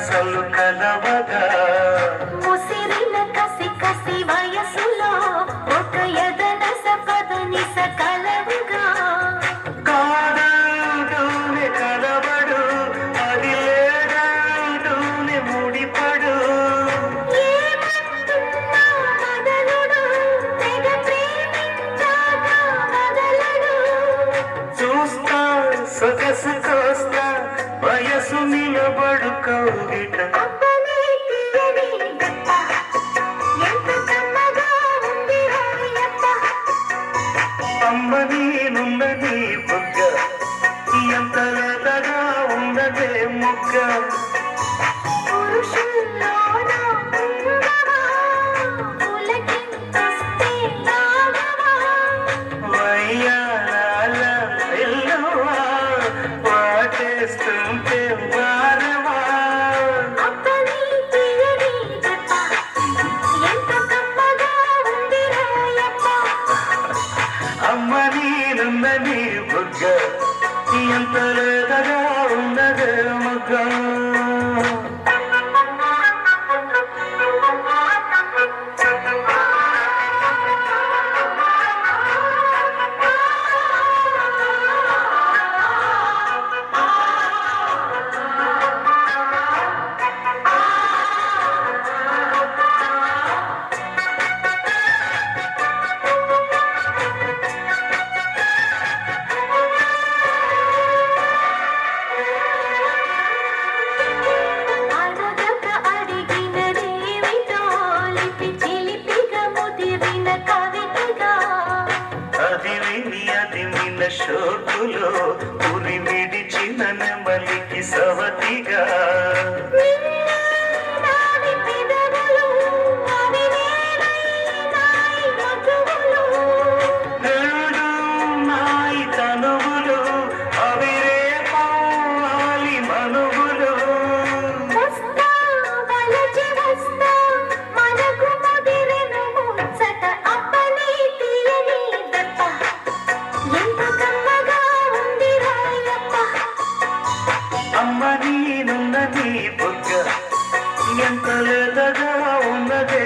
సొగసలు కలవగా ముసిరిన కసి కసి వయసులో ఒక ఎదన సపదని సకలవుగా కాదంటూనే కలవడు అది లేదంటూనే ముడిపడు ఏమంటున్నా వదలుడు తెగ ప్రేమించాక వదలడు చూస్తా సొగసు కోస్తా వయసు నిలబడు కౌగిట అప్పనే తీయని గట్ట ఎంత కమ్మగా ఉంది రాయప్ప అమ్మ నేనున్న నీ బుగ్గ ఎంత లేతగా ఉన్నదే ముగ్గ పురుషుల్లోన ఉండవా పులకింతొస్తే లాగవా వయ్యాల వెళ్ళవా వాటేస్తుంటే వారవా అప్పని తీయని గట్ట ఎంత కమ్మగా ఉంది రాయప్ప అమ్మ నేనున్న నీ బుగ్గ ఎంత లేతగా ఉన్నదే ముగ్గ అడగక అడిగినదేమిటో లిపి చిలిపిగా ముదిరిన కవితగా అది విన్న షోకులో ఉరి విడిచిన నెమలికి సవతిగా నావి పెదవులు అవి నేనై మధువులు నేడు నాయి తనువులు అవి రేపాలి మనువులు వస్తా వలచి వస్తా మనకు ముదిరెను ముచ్చట అప్పని తీయని దత్త ఎంత కమ్మగా ఉంది రాయప్ప అమ్మ నేనున్న నీ బుగ్గ ఎంత లేతగా ఉన్నదే